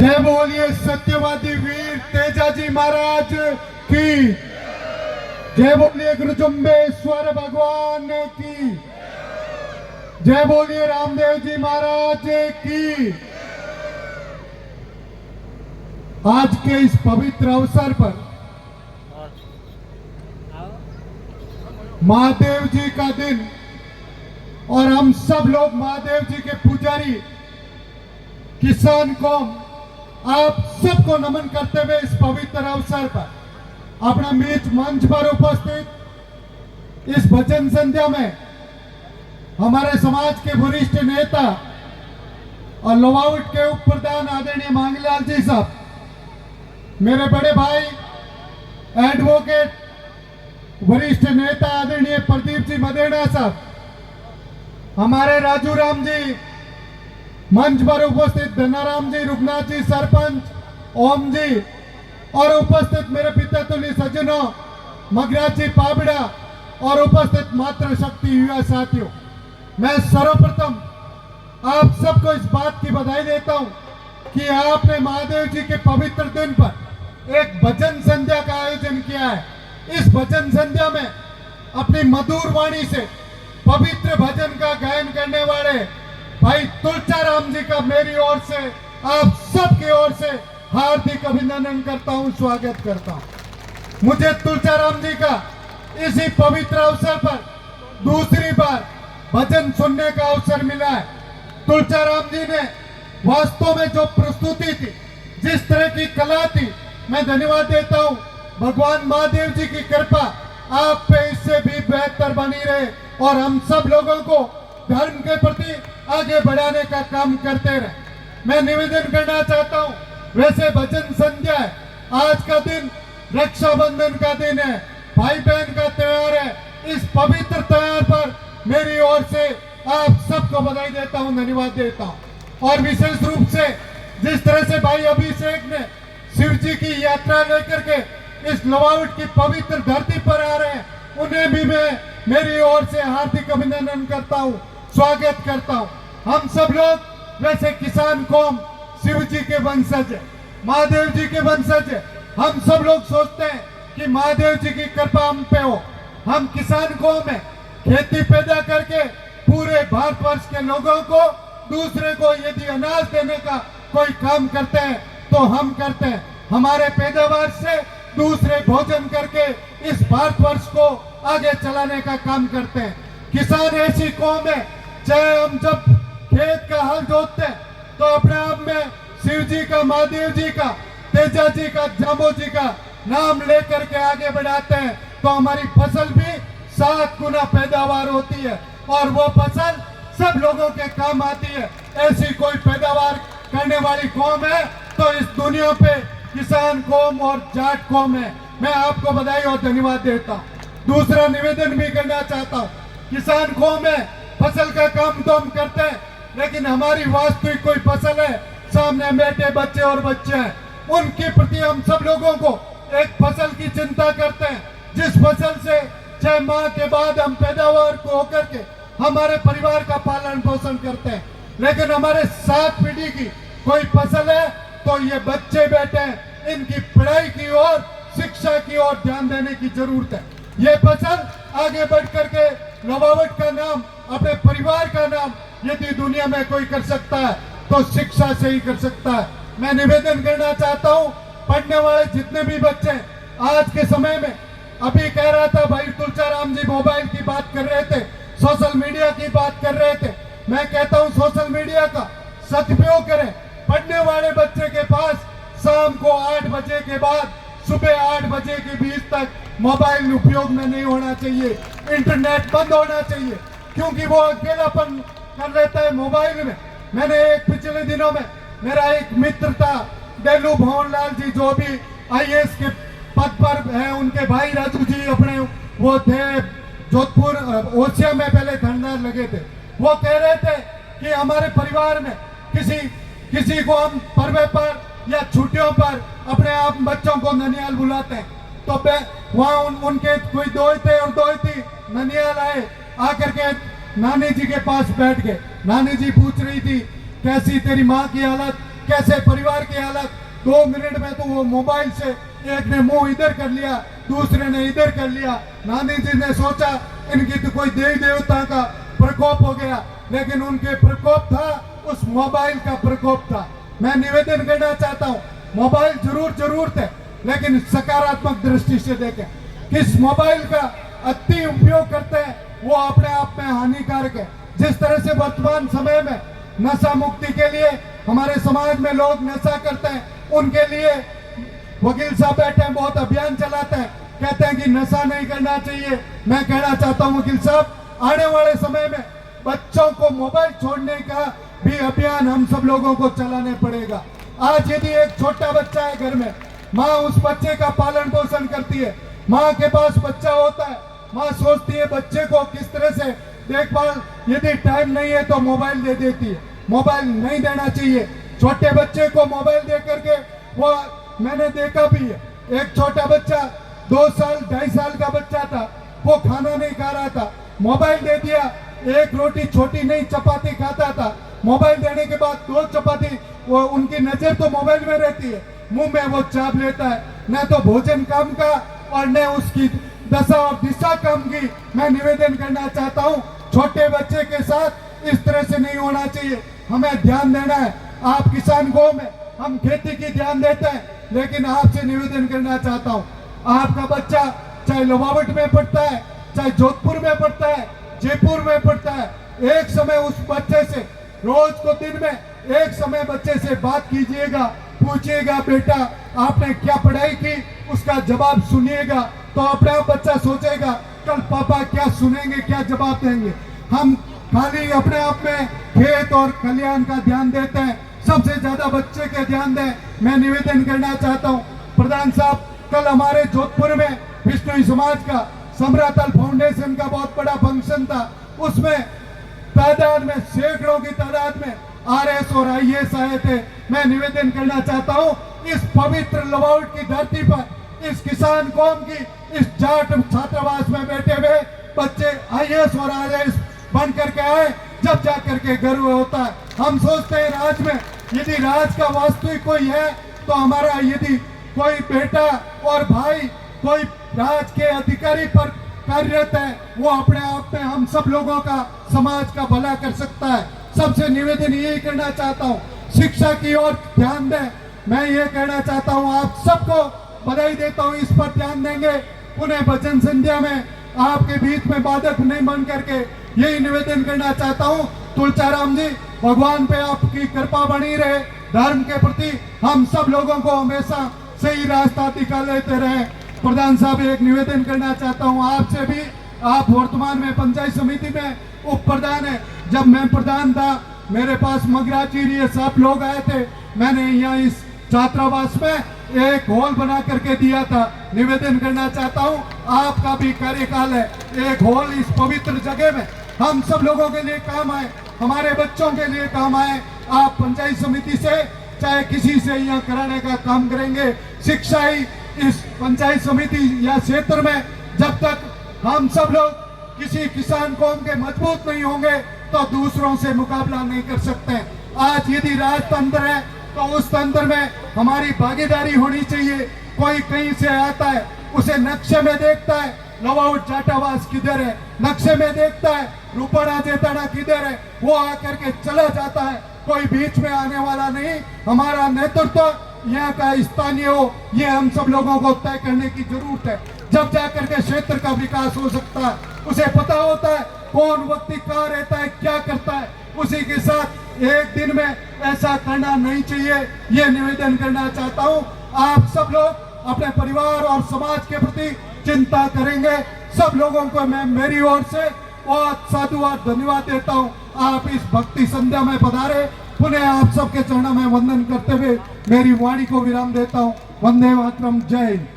जय बोलिए सत्यवादी वीर तेजाजी महाराज की। जय बोलिए गुरुजुम्बेश्वर भगवान की। जय बोलिए रामदेव जी महाराज की। आज के इस पवित्र अवसर पर महादेव जी का दिन और हम सब लोग महादेव जी के पुजारी किसान कौम आप सबको नमन करते हुए इस पवित्र अवसर पर अपना बीच मंच पर उपस्थित इस भजन संध्या में हमारे समाज के वरिष्ठ नेता और लोवाउट के उप प्रधान आदरणीय मांगलाल जी साहब, मेरे बड़े भाई एडवोकेट वरिष्ठ नेता आदरणीय प्रदीप जी मदेना साहब, हमारे राजू राम जी मंच पर उपस्थित धनाराम जी, रुगनाथ जी सरपंच, ओम जी और उपस्थित मेरे पिता तुल्य सज्जनों मगराज जी पाबड़ा और उपस्थित मातृशक्ति युवा साथियों, मैं सर्वप्रथम आप सबको इस बात की बधाई देता हूं कि आपने महादेव जी के पवित्र दिन पर एक भजन संध्या का आयोजन किया है। इस भजन संध्या में अपनी मधुर वाणी से पवित्र भजन का गायन करने वाले भाई तुलचाराम जी का मेरी ओर से आप सबकी ओर से हार्दिक अभिनंदन करता हूं, स्वागत करता हूं। मुझे तुलचाराम जी का इसी पवित्र अवसर पर दूसरी बार भजन सुनने का अवसर मिला है। तुलचाराम जी ने वास्तव में जो प्रस्तुति थी, जिस तरह की कला थी, मैं धन्यवाद देता हूं। भगवान महादेव जी की कृपा आप पे इससे भी बेहतर बनी रहे और हम सब लोगों को धर्म के प्रति आगे बढ़ाने का काम करते रहे। मैं निवेदन करना चाहता हूं, वैसे भजन संध्या है, आज का दिन रक्षाबंधन का दिन है, भाई बहन का त्योहार है। इस पवित्र त्योहार पर मेरी ओर से आप सबको बधाई देता हूं, धन्यवाद देता हूं। और विशेष रूप से जिस तरह से भाई अभिषेक ने शिव जी की यात्रा लेकर के इस लोवाउट की पवित्र धरती पर आ रहे हैं, उन्हें भी मैं मेरी ओर से हार्दिक अभिनंदन करता हूं, स्वागत करता हूं। हम सब लोग वैसे किसान कौम शिव जी के वंशज है, महादेव जी के वंशज है। हम सब लोग सोचते हैं कि महादेव जी की कृपा हम पे हो। हम किसान कौम है, खेती पैदा करके पूरे भारतवर्ष के लोगों को, दूसरे को यदि अनाज देने का कोई काम करते हैं तो हम करते हैं। हमारे पैदावार से दूसरे भोजन करके इस भारतवर्ष को आगे चलाने का काम करते हैं। किसान ऐसी कौम है, चाहे हम जब खेत का हल जोतते हैं तो अपने आप में शिव जी का, महादेव जी का, तेजा जी का, जामो जी का नाम लेकर के आगे बढ़ाते हैं तो हमारी फसल भी 7 गुना पैदावार होती है और वो फसल सब लोगों के काम आती है। ऐसी कोई पैदावार करने वाली कौम है तो इस दुनिया पे किसान कौम और जाट कौम है। मैं आपको बधाई और धन्यवाद देता हूँ। दूसरा निवेदन भी करना चाहता हूँ, किसान कौम है, फसल का काम तो हम करते हैं, लेकिन हमारी वास्तविक कोई फसल है, सामने बेटे बच्चे और बच्चे हैं, उनके प्रति हम सब लोगों को एक फसल की चिंता करते हैं, जिस फसल से 6 माह के बाद हम पैदावार को होकर के हमारे परिवार का पालन पोषण करते हैं। लेकिन हमारे 7 पीढ़ी की कोई फसल है तो ये बच्चे बेटे हैं, इनकी पढ़ाई की ओर, शिक्षा की ओर ध्यान देने की जरूरत है। ये फसल आगे बढ़ करके लोवावट का नाम, अपने परिवार का नाम यदि दुनिया में कोई कर सकता है तो शिक्षा से ही कर सकता है। मैं निवेदन करना चाहता हूँ, पढ़ने वाले जितने भी बच्चे आज के समय में, अभी कह रहा था भाई तुलचाराम जी मोबाइल की बात कर रहे थे, सोशल मीडिया की बात कर रहे थे। मैं कहता हूँ सोशल मीडिया का सदुपयोग करें। पढ़ने वाले बच्चे के पास शाम को 8 बजे के बाद सुबह 8 बजे के बीच तक मोबाइल उपयोग में नहीं होना चाहिए, इंटरनेट बंद होना चाहिए, क्योंकि वो अकेलापन कर लेता है मोबाइल में। मैंने एक पिछले दिनों में मेरा एक मित्र था डेलू भवनलाल जी, जो भी IAS के पद पर है, उनके भाई राजू जी अपने वो थे जोधपुर ओसिया में पहले धरना लगे थे। वो कह रहे थे कि हमारे परिवार में किसी को हम पर्व पर या छुट्टियों पर अपने आप बच्चों को ननियाल बुलाते हैं, तो वहाँ उनके कोई दोस्त थे और दोस्ती ननियाल आए, आकर के नानी जी के पास बैठ गए। नानी जी पूछ रही थी कैसी तेरी माँ की हालत, कैसे परिवार की हालत, 2 मिनट में तो वो मोबाइल से एक ने मुंह इधर कर लिया, दूसरे ने इधर कर लिया। गांधी जी ने सोचा इनकी तो कोई देवी देवता का प्रकोप हो गया, लेकिन उनके प्रकोप था उस मोबाइल का प्रकोप था। मैं निवेदन करना चाहता हूँ, मोबाइल जरूरत है, लेकिन सकारात्मक दृष्टि से देखें। किस मोबाइल का अति उपयोग करते हैं वो अपने आप में हानिकारक है। जिस तरह से वर्तमान समय में नशा मुक्ति के लिए हमारे समाज में लोग नशा करते हैं, उनके लिए वकील साहब बैठे हैं, बहुत अभियान चलाते हैं, कहते हैं कि नशा नहीं करना चाहिए। मैं कहना चाहता हूं वकील साहब, आने वाले समय में बच्चों को मोबाइल छोड़ने का भी अभियान हम सब लोगों को चलाने पड़ेगा। आज यदि एक छोटा बच्चा है घर में, माँ उस बच्चे का पालन पोषण करती है, माँ के पास बच्चा होता है, माँ सोचती है बच्चे को किस तरह से देखभाल, यदि टाइम नहीं है तो मोबाइल दे देती है। मोबाइल नहीं देना चाहिए छोटे बच्चे को। मोबाइल दे करके वो मैंने देखा भी है, एक छोटा बच्चा 2 साल 2.5 साल का बच्चा था, वो खाना नहीं खा रहा था, मोबाइल दे दिया, एक रोटी छोटी नहीं चपाती खाता था। मोबाइल देने के बाद 2 चपाती, वो उनकी नजर तो मोबाइल में रहती है, मुंह में वो चाप लेता है, न तो भोजन काम का और न उसकी दशा और दिशा काम की। मैं निवेदन करना चाहता हूँ, छोटे बच्चे के साथ इस तरह से नहीं होना चाहिए, हमें ध्यान देना है। आप किसान गौ में हम खेती की ध्यान देते हैं, लेकिन आपसे निवेदन करना चाहता हूँ, आपका बच्चा चाहे लोवावट में पढ़ता है, चाहे जोधपुर में पढ़ता है, जयपुर में पढ़ता है, एक समय उस बच्चे से रोज को दिन में एक समय बच्चे से बात कीजिएगा, पूछिएगा बेटा आपने क्या पढ़ाई की, उसका जवाब सुनिएगा, तो अपने आप बच्चा सोचेगा कल पापा क्या सुनेंगे, क्या जवाब देंगे। हम खाली अपने आप में खेत और कल्याण का ध्यान देते हैं, सबसे ज्यादा बच्चे के ध्यान दें। मैं निवेदन करना चाहता हूँ प्रधान साहब, कल हमारे जोधपुर में विष्णु समाज का समरातल फाउंडेशन का बहुत बड़ा फंक्शन था, उसमें तादाद में सैकड़ों की तादाद में RS और IAS आए थे। मैं निवेदन करना चाहता हूँ, इस पवित्र लवाउट की धरती पर इस किसान कौम की इस जाट छात्रावास में बैठे हुए बच्चे IAS और RS बन करके आए, जब जा करके गर्व होता है। हम सोचते हैं राज में यदि राज का वास्तविक कोई है तो हमारा यदि कोई बेटा और भाई कोई राज के अधिकारी पर कार्यरत है, वो अपने आप में हम सब लोगों का समाज का भला कर सकता है। सबसे निवेदन यही करना चाहता हूँ, शिक्षा की ओर ध्यान दें। मैं ये कहना चाहता हूँ, आप सबको बधाई देता हूँ, इस पर ध्यान देंगे। पुणे भजन संध्या में आपके बीच में बाधक नहीं बन करके यही निवेदन करना चाहता हूँ, तुलचाराम जी भगवान पे आपकी कृपा बनी रहे, धर्म के प्रति हम सब लोगों को हमेशा सही रास्ता दिखा लेते रहे। प्रधान साहब एक निवेदन करना चाहता हूँ आपसे भी, आप वर्तमान में पंचायत समिति में उप प्रधान है। जब मैं प्रधान था मेरे पास मगराची सब लोग आए थे, मैंने यहाँ इस छात्रावास में एक हॉल बना करके दिया था। निवेदन करना चाहता हूँ आपका भी कार्यकाल है, एक हॉल इस पवित्र जगह में हम सब लोगों के लिए काम आए, हमारे बच्चों के लिए काम आए। आप पंचायत समिति से चाहे किसी से यहाँ कराने का काम करेंगे। शिक्षा ही इस पंचायत समिति या क्षेत्र में जब तक हम सब लोग किसी किसान कौम के मजबूत नहीं होंगे तो दूसरों से मुकाबला नहीं कर सकते। आज यदि राजतंत्र है तो उस तंत्र में हमारी भागीदारी होनी चाहिए। कोई कहीं से आता है, उसे नक्शे में देखता है लवाउट जाटावास किधर है, नक्शे में देखता है रूपड़ा जेताना किधर है, वो आकर के चला जाता है, कोई बीच में आने वाला नहीं। हमारा नेतृत्व यहाँ का स्थानीय हो, ये हम सब लोगों को तय करने की जरूरत है। जब जाकर के क्षेत्र का विकास हो सकता है, उसे पता होता है कौन व्यक्ति कहाँ रहता है, क्या करता है, उसी के साथ एक दिन में ऐसा करना नहीं चाहिए। ये निवेदन करना चाहता हूँ, आप सब लोग अपने परिवार और समाज के प्रति चिंता करेंगे। सब लोगों को मैं मेरी ओर से बहुत साधुवाद धन्यवाद देता हूँ। आप इस भक्ति संध्या में पधारे, पुनः आप सबके चरणों में वंदन करते हुए मेरी वाणी को विराम देता हूँ। वंदे मातरम, जय हिंद।